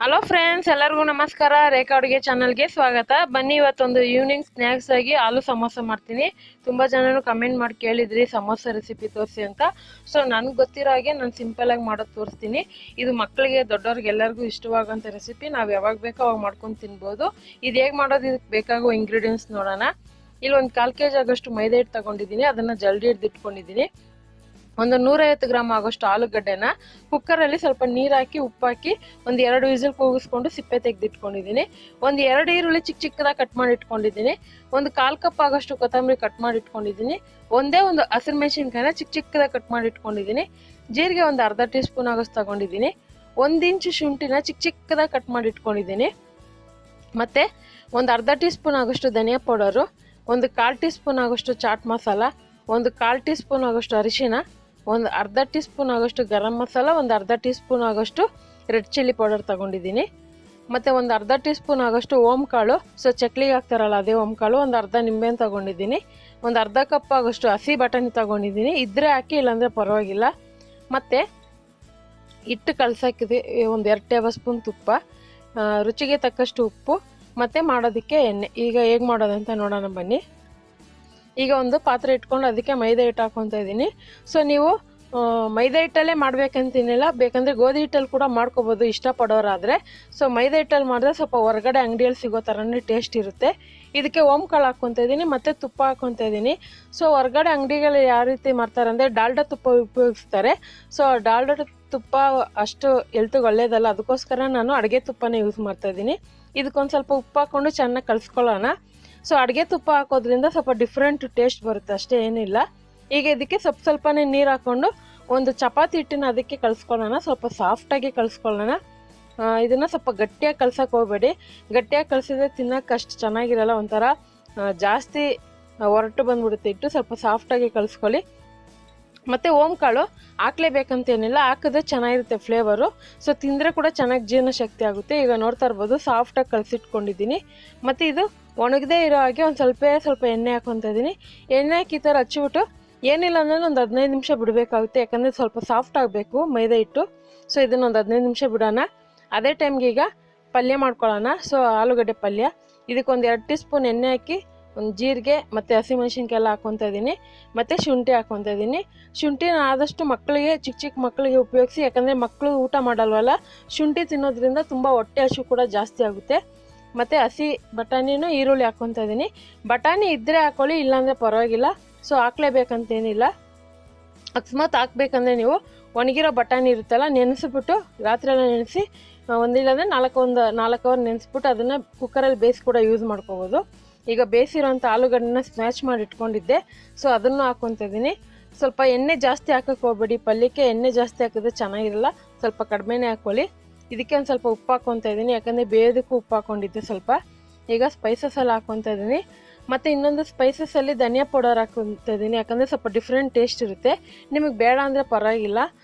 Hello friends, ಎಲ್ಲರಿಗೂ ನಮಸ್ಕಾರ. ರೇಖಾ ಅಡುಗೆ ಚಾನಲ್ಗೆ ಸ್ವಾಗತ. ಬನ್ನಿ, ಇವತ್ತೊಂದು ಈವ್ನಿಂಗ್ ಸ್ನ್ಯಾಕ್ಸ್ ಆಗಿ ಆಲೂ ಸಮೋಸ ಮಾಡ್ತೀನಿ. ತುಂಬ ಜನರು ಕಮೆಂಟ್ ಮಾಡಿ ಕೇಳಿದ್ರಿ ಸಮೋಸ ರೆಸಿಪಿ ತೋರಿಸಿ ಅಂತ. ಸೊ ನನಗೆ ಗೊತ್ತಿರೋ ಹಾಗೆ ನಾನು ಸಿಂಪಲಾಗಿ ಮಾಡೋದು ತೋರಿಸ್ತೀನಿ. ಇದು ಮಕ್ಕಳಿಗೆ ದೊಡ್ಡವ್ರಿಗೆ ಎಲ್ಲರಿಗೂ ಇಷ್ಟವಾಗೋಂಥ ರೆಸಿಪಿ. ನಾವು ಯಾವಾಗ ಬೇಕೋ ಅವಾಗ ಮಾಡ್ಕೊಂಡು ತಿನ್ಬೋದು. ಇದು ಹೇಗೆ ಮಾಡೋದು, ಇದಕ್ಕೆ ಬೇಕಾಗೋ ಇಂಗ್ರೀಡಿಯೆಂಟ್ಸ್ ನೋಡೋಣ. ಇಲ್ಲಿ ಒಂದು 1/4 kg ಆಗೋಷ್ಟು ಮೈದಾ ಹಿಟ್ಟು ತಗೊಂಡಿದ್ದೀನಿ. ಅದನ್ನು ಜಲ್ದಿ ಹಿಡಿದಿಟ್ಕೊಂಡಿದ್ದೀನಿ. ಒಂದು 150 ಗ್ರಾಮ್ ಆಗೋಷ್ಟು ಆಲೂಗಡ್ಡೆನ ಕುಕ್ಕರಲ್ಲಿ ಸ್ವಲ್ಪ ನೀರು ಹಾಕಿ ಉಪ್ಪು ಹಾಕಿ ಒಂದು 2 ವಿಸಿಲ್ ಕೂಗಿಸ್ಕೊಂಡು ಸಿಪ್ಪೆ ತೆಗೆದಿಟ್ಕೊಂಡಿದ್ದೀನಿ. ಒಂದು 2 ಈರುಳ್ಳಿ ಚಿಕ್ಕ ಚಿಕ್ಕದಾಗಿ ಕಟ್ ಮಾಡಿ ಇಟ್ಕೊಂಡಿದ್ದೀನಿ. ಒಂದು 1/4 ಕಪ್ ಆಗೋಷ್ಟು ಕೊತ್ತಂಬರಿ ಕಟ್ ಮಾಡಿ ಇಟ್ಕೊಂಡಿದ್ದೀನಿ. ಒಂದು ಹಸಿರು ಮೆಣಸಿನ್ಕಾಯಿನ ಚಿಕ್ಕ ಚಿಕ್ಕದಾಗಿ ಕಟ್ ಮಾಡಿ ಇಟ್ಕೊಂಡಿದ್ದೀನಿ. ಜೀರಿಗೆ ಒಂದು ಅರ್ಧ ಟೀ ಸ್ಪೂನ್ ಆಗೋಷ್ಟು ತಗೊಂಡಿದ್ದೀನಿ. 1 ಇಂಚು ಶುಂಠಿನ ಚಿಕ್ಕ ಚಿಕ್ಕದಾಗಿ ಕಟ್ ಮಾಡಿ ಇಟ್ಕೊಂಡಿದ್ದೀನಿ. ಮತ್ತು ಒಂದು ಅರ್ಧ ಟೀ ಸ್ಪೂನ್ ಆಗೋಷ್ಟು ಧನಿಯಾ ಪೌಡರು, ಒಂದು 1/4 ಟೀ ಸ್ಪೂನ್ ಆಗೋಷ್ಟು ಚಾಟ್ ಮಸಾಲ, ಒಂದು 1/4 ಟೀ ಸ್ಪೂನ್ ಆಗೋಷ್ಟು ಅರಿಶಿನ, ಒಂದು ಅರ್ಧ ಟೀ ಸ್ಪೂನ್ ಆಗೋಷ್ಟು ಗರಂ ಮಸಾಲ, ಒಂದು ಅರ್ಧ ಟೀ ಸ್ಪೂನ್ ಆಗೋಷ್ಟು ರೆಡ್ ಚಿಲ್ಲಿ ಪೌಡರ್ ತಗೊಂಡಿದ್ದೀನಿ. ಮತ್ತು ಒಂದು ಅರ್ಧ ಟೀ ಸ್ಪೂನ್ ಆಗೋಷ್ಟು ಓಮ್ ಕಾಳು, ಸೊ ಚಕ್ಲಿಗೆ ಹಾಕ್ತಾರಲ್ಲ ಅದೇ ಓಮ್ ಕಾಳು, ಒಂದು ಅರ್ಧ ನಿಂಬೆಹಣ್ಣು ತಗೊಂಡಿದ್ದೀನಿ. ಒಂದು ಅರ್ಧ ಕಪ್ ಆಗೋಷ್ಟು ಹಸಿ ಬಟಾಣಿ ತಗೊಂಡಿದ್ದೀನಿ. ಇದ್ರೆ ಹಾಕಿ, ಇಲ್ಲಾಂದರೆ ಪರವಾಗಿಲ್ಲ. ಮತ್ತು ಹಿಟ್ಟು ಕಲಸಾಕಿದೆ ಒಂದು 2 ಟೇಬಲ್ ಸ್ಪೂನ್ ತುಪ್ಪ, ರುಚಿಗೆ ತಕ್ಕಷ್ಟು ಉಪ್ಪು, ಮತ್ತು ಮಾಡೋದಕ್ಕೆ ಎಣ್ಣೆ. ಈಗ ಹೇಗೆ ಮಾಡೋದಂತ ನೋಡೋಣ ಬನ್ನಿ. ಈಗ ಒಂದು ಪಾತ್ರೆ ಇಟ್ಕೊಂಡು ಅದಕ್ಕೆ ಮೈದಾ ಹಿಟ್ಟು ಹಾಕ್ಕೊತಾ ಇದ್ದೀನಿ. ಸೊ ನೀವು ಮೈದಾ ಹಿಟ್ಟಲ್ಲೇ ಮಾಡ್ಬೇಕಂತೇನಿಲ್ಲ, ಬೇಕಂದರೆ ಗೋಧಿ ಹಿಟ್ಟಲ್ಲಿ ಕೂಡ ಮಾಡ್ಕೋಬೋದು ಇಷ್ಟಪಡೋರಾದರೆ. ಸೊ ಮೈದಾ ಹಿಟ್ಟಲ್ಲಿ ಮಾಡಿದ್ರೆ ಸ್ವಲ್ಪ ಹೊರಗಡೆ ಅಂಗಡಿಯಲ್ಲಿ ಸಿಗೋ ಥರನೇ ಟೇಸ್ಟ್ ಇರುತ್ತೆ. ಇದಕ್ಕೆ ಓಮ್ ಕಾಳು ಹಾಕ್ಕೊತಾ ಇದ್ದೀನಿ ಮತ್ತು ತುಪ್ಪ ಹಾಕ್ಕೊತಾ ಇದ್ದೀನಿ. ಸೊ ಹೊರಗಡೆ ಅಂಗಡಿಗಳು ಯಾವ ರೀತಿ ಮಾಡ್ತಾರೆ ಅಂದರೆ ಡಾಲ್ಡಾ ತುಪ್ಪ ಉಪಯೋಗಿಸ್ತಾರೆ. ಸೊ ಡಾಲ್ಡಾ ತುಪ್ಪ ಅಷ್ಟು ಹೆಲ್ತಿಗೆ ಒಳ್ಳೇದಲ್ಲ, ಅದಕ್ಕೋಸ್ಕರ ನಾನು ಅಡುಗೆ ತುಪ್ಪನೇ ಯೂಸ್ ಮಾಡ್ತಾಯಿದ್ದೀನಿ. ಇದಕ್ಕೊಂದು ಸ್ವಲ್ಪ ಉಪ್ಪು ಹಾಕ್ಕೊಂಡು ಚೆನ್ನಾಗಿ ಕಲಿಸ್ಕೊಳ್ಳೋಣ. ಸೊ ಅಡುಗೆ ತುಪ್ಪ ಹಾಕೋದ್ರಿಂದ ಸ್ವಲ್ಪ ಡಿಫ್ರೆಂಟ್ ಟೇಸ್ಟ್ ಬರುತ್ತೆ, ಅಷ್ಟೇ ಏನಿಲ್ಲ. ಈಗ ಇದಕ್ಕೆ ಸ್ವಲ್ಪನೇ ನೀರು ಹಾಕ್ಕೊಂಡು ಒಂದು ಚಪಾತಿ ಹಿಟ್ಟಿನ ಅದಕ್ಕೆ ಕಲಿಸ್ಕೊಳ್ಳೋಣ. ಸ್ವಲ್ಪ ಸಾಫ್ಟಾಗಿ ಕಲಿಸ್ಕೊಳ್ಳೋಣ. ಇದನ್ನು ಸ್ವಲ್ಪ ಗಟ್ಟಿಯಾಗಿ ಕಲ್ಸೋಕೆ ಹೋಗಬೇಡಿ. ಗಟ್ಟಿಯಾಗಿ ಕಲಿಸಿದ್ರೆ ತಿನ್ನೋಕೆ ಅಷ್ಟು ಚೆನ್ನಾಗಿರಲ್ಲ, ಒಂಥರ ಜಾಸ್ತಿ ಹೊರಟು ಬಂದ್ಬಿಡುತ್ತೆ ಹಿಟ್ಟು. ಸ್ವಲ್ಪ ಸಾಫ್ಟಾಗಿ ಕಲಿಸ್ಕೊಳ್ಳಿ. ಮತ್ತು ಓಮ್ ಕಾಳು ಹಾಕ್ಲೇಬೇಕಂತೇನಿಲ್ಲ, ಹಾಕಿದ್ರೆ ಚೆನ್ನಾಗಿರುತ್ತೆ ಫ್ಲೇವರು. ಸೊ ತಿಂದರೆ ಕೂಡ ಚೆನ್ನಾಗಿ ಜೀರ್ಣಶಕ್ತಿ ಆಗುತ್ತೆ. ಈಗ ನೋಡ್ತಾ ಇರ್ಬೋದು ಸಾಫ್ಟಾಗಿ ಕಲಸಿಟ್ಕೊಂಡಿದ್ದೀನಿ. ಮತ್ತು ಇದು ಒಣಗದೇ ಇರೋ ಹಾಗೆ ಒಂದು ಸ್ವಲ್ಪ ಎಣ್ಣೆ ಹಾಕ್ಕೊತಾ ಇದ್ದೀನಿ. ಎಣ್ಣೆ ಹಾಕಿ ಈ ಥರ ಹಚ್ಚಿಬಿಟ್ಟು ಏನಿಲ್ಲ ಅಂದರೆ ಒಂದು 15 ನಿಮಿಷ ಬಿಡಬೇಕಾಗುತ್ತೆ, ಯಾಕಂದರೆ ಸ್ವಲ್ಪ ಸಾಫ್ಟ್ ಆಗಬೇಕು ಮೈದಾ ಹಿಟ್ಟು. ಸೊ ಇದನ್ನು ಒಂದು 15 ನಿಮಿಷ ಬಿಡೋಣ. ಅದೇ ಟೈಮ್ಗೆ ಈಗ ಪಲ್ಯ ಮಾಡ್ಕೊಳ್ಳೋಣ. ಸೊ ಆಲೂಗಡ್ಡೆ ಪಲ್ಯ, ಇದಕ್ಕೊಂದು 2 ಟೀ ಸ್ಪೂನ್ ಎಣ್ಣೆ ಹಾಕಿ ಒಂದು ಜೀರಿಗೆ ಮತ್ತು ಹಸಿಮೆಣ್ಸಿನ್ಕಾಯಿ ಎಲ್ಲ ಹಾಕ್ಕೊತಾ ಇದ್ದೀನಿ. ಮತ್ತು ಶುಂಠಿ ಹಾಕ್ಕೊತಾ ಇದ್ದೀನಿ. ಶುಂಠಿನ ಆದಷ್ಟು ಮಕ್ಕಳಿಗೆ, ಚಿಕ್ಕ ಚಿಕ್ಕ ಮಕ್ಕಳಿಗೆ ಉಪಯೋಗಿಸಿ, ಯಾಕಂದರೆ ಮಕ್ಕಳು ಊಟ ಮಾಡಲ್ವಲ್ಲ. ಶುಂಠಿ ತಿನ್ನೋದ್ರಿಂದ ತುಂಬ ಹೊಟ್ಟೆ ಹಸಿವು ಕೂಡ ಜಾಸ್ತಿ ಆಗುತ್ತೆ. ಮತ್ತು ಹಸಿ ಬಟಾಣಿನೂ ಈರುಳ್ಳಿ ಹಾಕ್ಕೊತಾ ಇದ್ದೀನಿ. ಬಟಾಣಿ ಇದ್ದರೆ ಹಾಕ್ಕೊಳ್ಳಿ, ಇಲ್ಲಾಂದರೆ ಪರವಾಗಿಲ್ಲ. ಸೊ ಹಾಕ್ಲೇಬೇಕಂತೇನಿಲ್ಲ. ಅಕಸ್ಮಾತ್ ಹಾಕ್ಬೇಕಂದ್ರೆ ನೀವು ಒಣಗಿರೋ ಬಟಾಣಿ ಇರುತ್ತಲ್ಲ, ನೆನೆಸ್ಬಿಟ್ಟು ರಾತ್ರಿ ಎಲ್ಲ ನೆನೆಸಿ ಒಂದಿಲ್ಲಂದರೆ 4 ಅವರ್ ನೆನೆಸ್ಬಿಟ್ಟು ಅದನ್ನು ಕುಕ್ಕರಲ್ಲಿ ಬೇಯಿಸಿ ಕೂಡ ಯೂಸ್ ಮಾಡ್ಕೋಬೋದು. ಈಗ ಬೇಯಿಸಿರೋಂಥ ಆಲೂಗಡ್ಡೆನ ಸ್ಮ್ಯಾಶ್ ಮಾಡಿ ಇಟ್ಕೊಂಡಿದ್ದೆ, ಸೊ ಅದನ್ನು ಹಾಕ್ಕೊತಾ ಇದ್ದೀನಿ. ಸ್ವಲ್ಪ ಎಣ್ಣೆ ಜಾಸ್ತಿ ಹಾಕೋಕ್ಕೆ ಹೋಗ್ಬೇಡಿ, ಪಲ್ಯಕ್ಕೆ ಎಣ್ಣೆ ಜಾಸ್ತಿ ಹಾಕಿದ್ರೆ ಚೆನ್ನಾಗಿರಲ್ಲ, ಸ್ವಲ್ಪ ಕಡಿಮೆನೇ ಹಾಕ್ಕೊಳ್ಳಿ. ಇದಕ್ಕೆ ಒಂದು ಸ್ವಲ್ಪ ಉಪ್ಪು ಹಾಕ್ಕೊತಾ ಇದ್ದೀನಿ, ಯಾಕಂದರೆ ಬೇಯೋದಕ್ಕೂ ಉಪ್ಪು ಹಾಕ್ಕೊಂಡಿದ್ದೆ ಸ್ವಲ್ಪ. ಈಗ ಸ್ಪೈಸಸ್ ಎಲ್ಲ ಹಾಕ್ಕೊತಾ ಇದ್ದೀನಿ. ಮತ್ತು ಇನ್ನೊಂದು ಸ್ಪೈಸಸಲ್ಲಿ ಧನಿಯಾ ಪೌಡರ್ ಹಾಕ್ಕೊತಾ ಇದ್ದೀನಿ, ಯಾಕಂದರೆ ಸ್ವಲ್ಪ ಡಿಫ್ರೆಂಟ್ ಟೇಸ್ಟ್ ಇರುತ್ತೆ. ನಿಮಗೆ ಬೇಡ ಅಂದರೆ ಪರವಾಗಿಲ್ಲ.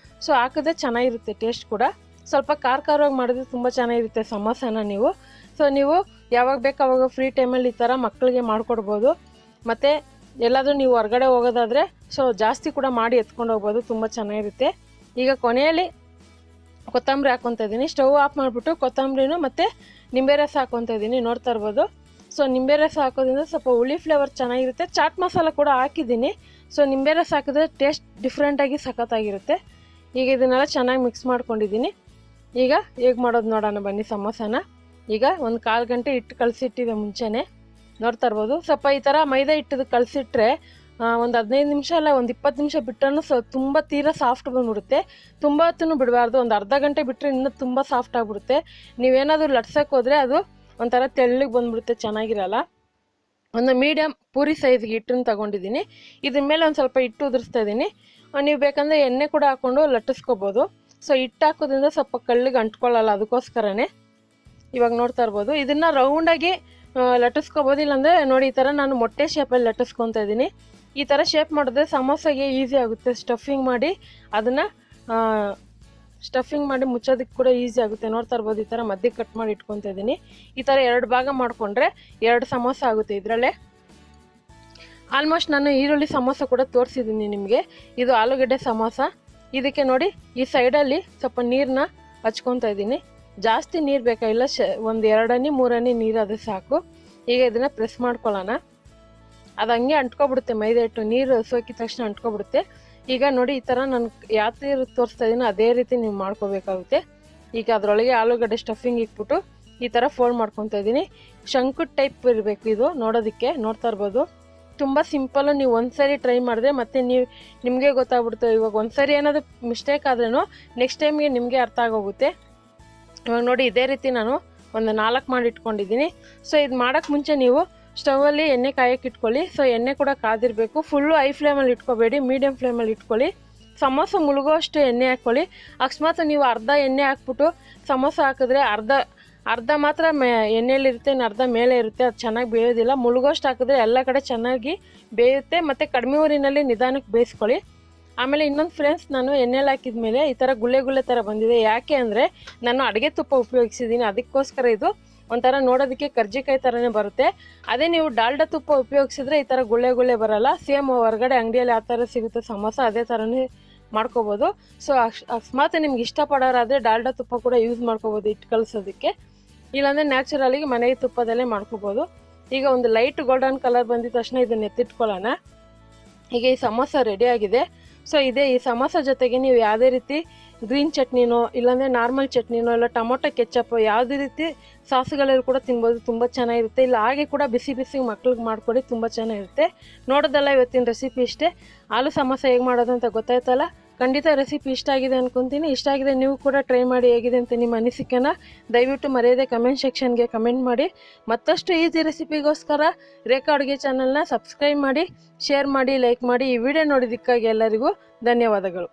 ಸೊ ಹಾಕಿದ್ರೆ ಚೆನ್ನಾಗಿರುತ್ತೆ ಟೇಸ್ಟ್ ಕೂಡ. ಸ್ವಲ್ಪ ಖಾರವಾಗಿ ಮಾಡಿದ್ರೆ ತುಂಬ ಚೆನ್ನಾಗಿರುತ್ತೆ ಸಮೋಸನ ನೀವು. ಸೊ ನೀವು ಯಾವಾಗ ಬೇಕು ಆವಾಗ ಫ್ರೀ ಟೈಮಲ್ಲಿ ಈ ಥರ ಮಕ್ಕಳಿಗೆ ಮಾಡಿಕೊಡ್ಬೋದು. ಮತ್ತು ಎಲ್ಲಾದರೂ ನೀವು ಹೊರಗಡೆ ಹೋಗೋದಾದರೆ ಸೊ ಜಾಸ್ತಿ ಕೂಡ ಮಾಡಿ ಎತ್ಕೊಂಡು ಹೋಗ್ಬೋದು, ತುಂಬ ಚೆನ್ನಾಗಿರುತ್ತೆ. ಈಗ ಕೊನೆಯಲ್ಲಿ ಕೊತ್ತಂಬರಿ ಹಾಕ್ಕೊತಾ ಇದ್ದೀನಿ. ಸ್ಟವ್ ಆಫ್ ಮಾಡಿಬಿಟ್ಟು ಕೊತ್ತಂಬರಿನೂ ಮತ್ತು ನಿಂಬೆ ರಸ ಹಾಕ್ಕೊತಾ ಇದ್ದೀನಿ, ನೋಡ್ತಾ ಇರ್ಬೋದು. ಸೊ ನಿಂಬೆ ರಸ ಹಾಕೋದ್ರಿಂದ ಸ್ವಲ್ಪ ಹುಳಿ ಫ್ಲೇವರ್ ಚೆನ್ನಾಗಿರುತ್ತೆ. ಚಾಟ್ ಮಸಾಲ ಕೂಡ ಹಾಕಿದ್ದೀನಿ. ಸೊ ನಿಂಬೆ ರಸ ಹಾಕಿದ್ರೆ ಟೇಸ್ಟ್ ಡಿಫ್ರೆಂಟಾಗಿ ಸಖತ್ತಾಗಿರುತ್ತೆ. ಈಗ ಇದನ್ನೆಲ್ಲ ಚೆನ್ನಾಗಿ ಮಿಕ್ಸ್ ಮಾಡ್ಕೊಂಡಿದ್ದೀನಿ. ಈಗ ಹೇಗೆ ಮಾಡೋದು ನೋಡೋಣ ಬನ್ನಿ ಸಮೋಸನ. ಈಗ ಒಂದು 1/4 ಗಂಟೆ ಹಿಟ್ಟು ಕಲಸಿಟ್ಟಿದೆ ಮುಂಚೆನೇ, ನೋಡ್ತಾ ಇರ್ಬೋದು. ಸ್ವಲ್ಪ ಈ ಥರ ಮೈದಾ ಹಿಟ್ಟದು ಕಲಸಿಟ್ರೆ ಒಂದು 15 ನಿಮಿಷ ಅಲ್ಲ ಒಂದು 20 ನಿಮಿಷ ಬಿಟ್ಟರೂ ತುಂಬ ತೀರಾ ಸಾಫ್ಟ್ ಬಂದ್ಬಿಡುತ್ತೆ. ತುಂಬ ಹೊತ್ತೂ ಬಿಡಬಾರ್ದು, ಒಂದು ಅರ್ಧ ಗಂಟೆ ಬಿಟ್ಟರೆ ಇನ್ನೂ ತುಂಬ ಸಾಫ್ಟ್ ಆಗಿಬಿಡುತ್ತೆ. ನೀವೇನಾದರೂ ಲಟ್ಸೋಕೆ ಹೋದರೆ ಅದು ಒಂಥರ ತೆಳ್ಳಗೆ ಬಂದ್ಬಿಡುತ್ತೆ, ಚೆನ್ನಾಗಿರಲ್ಲ. ಒಂದು ಮೀಡಿಯಮ್ ಪೂರಿ ಸೈಜ್ಗೆ ಹಿಟ್ಟನ್ನು ತಗೊಂಡಿದ್ದೀನಿ. ಇದ್ರ ಮೇಲೆ ಒಂದು ಸ್ವಲ್ಪ ಹಿಟ್ಟು ಉದುರಿಸ್ತಾ ಇದ್ದೀನಿ. ನೀವು ಬೇಕಂದರೆ ಎಣ್ಣೆ ಕೂಡ ಹಾಕ್ಕೊಂಡು ಲಟ್ಟಿಸ್ಕೋಬೋದು. ಸೊ ಹಿಟ್ಟು ಹಾಕೋದ್ರಿಂದ ಸ್ವಲ್ಪ ಕಳ್ಳಿಗೆ ಅಂಟ್ಕೊಳ್ಳಲ್ಲ, ಅದಕ್ಕೋಸ್ಕರನೇ. ಇವಾಗ ನೋಡ್ತಾ ಇರ್ಬೋದು, ಇದನ್ನು ರೌಂಡಾಗಿ ಲಟ್ಟಿಸ್ಕೋಬೋದು. ಇಲ್ಲಾಂದರೆ ನೋಡಿ ಈ ಥರ ನಾನು ಮೊಟ್ಟೆ ಶೇಪಲ್ಲಿ ಲಟ್ಟಿಸ್ಕೊತಾ ಇದ್ದೀನಿ. ಈ ಥರ ಶೇಪ್ ಮಾಡಿದ್ರೆ ಸಮೋಸೆಗೆ ಈಸಿ ಆಗುತ್ತೆ. ಸ್ಟಫಿಂಗ್ ಮಾಡಿ ಮುಚ್ಚೋದಕ್ಕೆ ಕೂಡ ಈಸಿ ಆಗುತ್ತೆ. ನೋಡ್ತಾ ಇರ್ಬೋದು, ಈ ಥರ ಮಧ್ಯೆ ಕಟ್ ಮಾಡಿ ಇಟ್ಕೊತಾ ಇದ್ದೀನಿ. ಈ ಥರ 2 ಭಾಗ ಮಾಡಿಕೊಂಡ್ರೆ 2 ಸಮೋಸ ಆಗುತ್ತೆ ಇದರಲ್ಲೇ. ಆಲ್ಮೋಸ್ಟ್ ನಾನು ಈರುಳ್ಳಿ ಸಮೋಸ ಕೂಡ ತೋರಿಸಿದ್ದೀನಿ ನಿಮಗೆ. ಇದು ಆಲೂಗಡ್ಡೆ ಸಮೋಸ. ಇದಕ್ಕೆ ನೋಡಿ ಈ ಸೈಡಲ್ಲಿ ಸ್ವಲ್ಪ ನೀರನ್ನ ಹಚ್ಕೊತಾ ಇದ್ದೀನಿ. ಜಾಸ್ತಿ ನೀರು ಬೇಕಾಗಿಲ್ಲ, ಒಂದು 2 ಹನಿ 3 ಹನಿ ನೀರು ಅದು ಸಾಕು. ಈಗ ಇದನ್ನು ಪ್ರೆಸ್ ಮಾಡ್ಕೊಳ್ಳೋಣ. ಅದು ಹಂಗೆ ಅಂಟ್ಕೊಬಿಡುತ್ತೆ, ಮೈದಾ ಹಿಟ್ಟು ನೀರು ಸೋಕಿದ ತಕ್ಷಣ ಅಂಟ್ಕೊಬಿಡುತ್ತೆ. ಈಗ ನೋಡಿ ಈ ಥರ ನಾನು ಯಾವ ಥರ ತೋರಿಸ್ತಾ ಇದ್ದೀನೋ ಅದೇ ರೀತಿ ನೀವು ಮಾಡ್ಕೋಬೇಕಾಗುತ್ತೆ. ಈಗ ಅದರೊಳಗೆ ಆಲೂಗಡ್ಡೆ ಸ್ಟಫಿಂಗ್ ಇಟ್ಬಿಟ್ಟು ಈ ಥರ ಫೋಲ್ಡ್ ಮಾಡ್ಕೊತಾ ಇದ್ದೀನಿ. ಶಂಕು ಟೈಪ್ ಇರಬೇಕು ಇದು ನೋಡೋದಕ್ಕೆ, ನೋಡ್ತಾ ಇರ್ಬೋದು. ತುಂಬ ಸಿಂಪಲ್ಲು. ನೀವು ಒಂದ್ಸರಿ ಟ್ರೈ ಮಾಡಿದ್ರೆ ಮತ್ತೆ ನಿಮಗೆ ಗೊತ್ತಾಗ್ಬಿಡುತ್ತೆ. ಇವಾಗ ಒಂದ್ಸರಿ ಏನಾದರೂ ಮಿಸ್ಟೇಕ್ ಆದ್ರೂ ನೆಕ್ಸ್ಟ್ ಟೈಮ್ಗೆ ನಿಮಗೆ ಅರ್ಥ ಆಗೋಗುತ್ತೆ. ಇವಾಗ ನೋಡಿ ಇದೇ ರೀತಿ ನಾನು ಒಂದು 4 ಮಾಡಿ ಇಟ್ಕೊಂಡಿದ್ದೀನಿ. ಸೊ ಇದು ಮಾಡೋಕ್ಕೆ ಮುಂಚೆ ನೀವು ಸ್ಟವಲ್ಲಿ ಎಣ್ಣೆ ಕಾಯಕ್ಕೆ ಇಟ್ಕೊಳ್ಳಿ. ಸೊ ಎಣ್ಣೆ ಕೂಡ ಕಾದಿರಬೇಕು. ಫುಲ್ಲು ಹೈ ಫ್ಲೇಮಲ್ಲಿ ಇಟ್ಕೋಬೇಡಿ, ಮೀಡಿಯಮ್ ಫ್ಲೇಮಲ್ಲಿ ಇಟ್ಕೊಳ್ಳಿ. ಸಮೋಸ ಮುಳುಗೋ ಅಷ್ಟು ಎಣ್ಣೆ ಹಾಕ್ಕೊಳ್ಳಿ. ಅಕಸ್ಮಾತ್ ನೀವು ಅರ್ಧ ಎಣ್ಣೆ ಹಾಕ್ಬಿಟ್ಟು ಸಮೋಸ ಹಾಕಿದ್ರೆ ಅರ್ಧ ಮಾತ್ರ ಎಣ್ಣೆಯಲ್ಲಿರುತ್ತೆ, ಇನ್ನು ಅರ್ಧ ಮೇಲೆ ಇರುತ್ತೆ, ಅದು ಚೆನ್ನಾಗಿ ಬೇಯೋದಿಲ್ಲ. ಮುಳುಗೋಷ್ಟು ಹಾಕಿದ್ರೆ ಎಲ್ಲ ಕಡೆ ಚೆನ್ನಾಗಿ ಬೇಯುತ್ತೆ. ಮತ್ತು ಕಡಿಮೆ ಊರಿನಲ್ಲಿ ನಿಧಾನಕ್ಕೆ ಬೇಯಿಸ್ಕೊಳ್ಳಿ. ಆಮೇಲೆ ಇನ್ನೊಂದು ಫ್ರೆಂಡ್ಸ್, ನಾನು ಎಣ್ಣೆಲಿ ಹಾಕಿದ ಮೇಲೆ ಈ ಥರ ಗುಳ್ಳೆ ಥರ ಬಂದಿದೆ. ಯಾಕೆ ಅಂದರೆ ನಾನು ಅಡುಗೆ ತುಪ್ಪ ಉಪಯೋಗಿಸಿದ್ದೀನಿ, ಅದಕ್ಕೋಸ್ಕರ ಇದು ಒಂಥರ ನೋಡೋದಕ್ಕೆ ಕರ್ಜಿಕಾಯಿ ಥರನೇ ಬರುತ್ತೆ. ಅದೇ ನೀವು ಡಾಲ್ಡಾ ತುಪ್ಪ ಉಪಯೋಗಿಸಿದ್ರೆ ಈ ಥರ ಗುಳ್ಳೆ ಬರಲ್ಲ. ಸೇಮ್ ಹೊರಗಡೆ ಅಂಗಡಿಯಲ್ಲಿ ಯಾವ ಥರ ಸಿಗುತ್ತೆ ಸಮೋಸ ಅದೇ ಥರನೇ ಮಾಡ್ಕೋಬೋದು. ಸೊ ಅಕಸ್ಮಾತ್ ನಿಮ್ಗೆ ಇಷ್ಟಪಡೋರಾದರೆ ಡಾಲ್ಡಾ ತುಪ್ಪ ಕೂಡ ಯೂಸ್ ಮಾಡ್ಕೋಬೋದು ಹಿಟ್ಟು ಕಲಿಸೋದಕ್ಕೆ. ಇಲ್ಲಾಂದರೆ ನ್ಯಾಚುರಲಿಗೆ ಮನೆಗೆ ತುಪ್ಪದಲ್ಲೇ ಮಾಡ್ಕೋಬೋದು. ಈಗ ಒಂದು ಲೈಟ್ ಗೋಲ್ಡನ್ ಕಲರ್ ಬಂದಿದ ತಕ್ಷಣ ಇದನ್ನು ಎತ್ತಿಟ್ಕೊಳ್ಳೋಣ. ಈಗ ಈ ಸಮೋಸ ರೆಡಿ ಆಗಿದೆ. ಸೊ ಈ ಸಮೋಸ ಜೊತೆಗೆ ನೀವು ಯಾವುದೇ ರೀತಿ ಗ್ರೀನ್ ಚಟ್ನಿನೋ ಇಲ್ಲಾಂದರೆ ನಾರ್ಮಲ್ ಚಟ್ನಿನೋ ಇಲ್ಲ ಟೊಮೊಟೊ ಕೆಚ್ಚಪ್ಪು ಯಾವುದೇ ರೀತಿ ಸಾಸುಗಳಲ್ಲಿ ಕೂಡ ತಿನ್ಬೋದು, ತುಂಬ ಚೆನ್ನಾಗಿರುತ್ತೆ. ಇಲ್ಲ ಹಾಗೆ ಕೂಡ ಬಿಸಿ ಮಕ್ಳಿಗೆ ಮಾಡ್ಕೊಡಿ, ತುಂಬ ಚೆನ್ನಾಗಿರುತ್ತೆ. ನೋಡೋದಲ್ಲ ಇವತ್ತಿನ ರೆಸಿಪಿ ಇಷ್ಟೇ. ಆಲೂ ಸಮೋಸ ಹೇಗೆ ಮಾಡೋದು ಅಂತ ಗೊತ್ತಾಯ್ತಲ್ಲ. ಖಂಡಿತ ರೆಸಿಪಿ ಇಷ್ಟ ಆಗಿದೆ ಅಂದ್ಕೊತೀನಿ. ಇಷ್ಟ ಆಗಿದೆ ನೀವು ಕೂಡ ಟ್ರೈ ಮಾಡಿ ಹೇಗಿದೆ ಅಂತ ನಿಮ್ಮ ಅನಿಸಿಕೆನ ದಯವಿಟ್ಟು ಮರೆಯದೆ ಕಮೆಂಟ್ ಸೆಕ್ಷನ್ಗೆ ಕಮೆಂಟ್ ಮಾಡಿ. ಮತ್ತಷ್ಟು ಈಸಿ ರೆಸಿಪಿಗೋಸ್ಕರ ರೇಖಾ ಅಡುಗೆ ಚಾನಲ್ನ ಸಬ್ಸ್ಕ್ರೈಬ್ ಮಾಡಿ, ಶೇರ್ ಮಾಡಿ, ಲೈಕ್ ಮಾಡಿ. ಈ ವಿಡಿಯೋ ನೋಡಿದ್ದಕ್ಕಾಗಿ ಎಲ್ಲರಿಗೂ ಧನ್ಯವಾದಗಳು.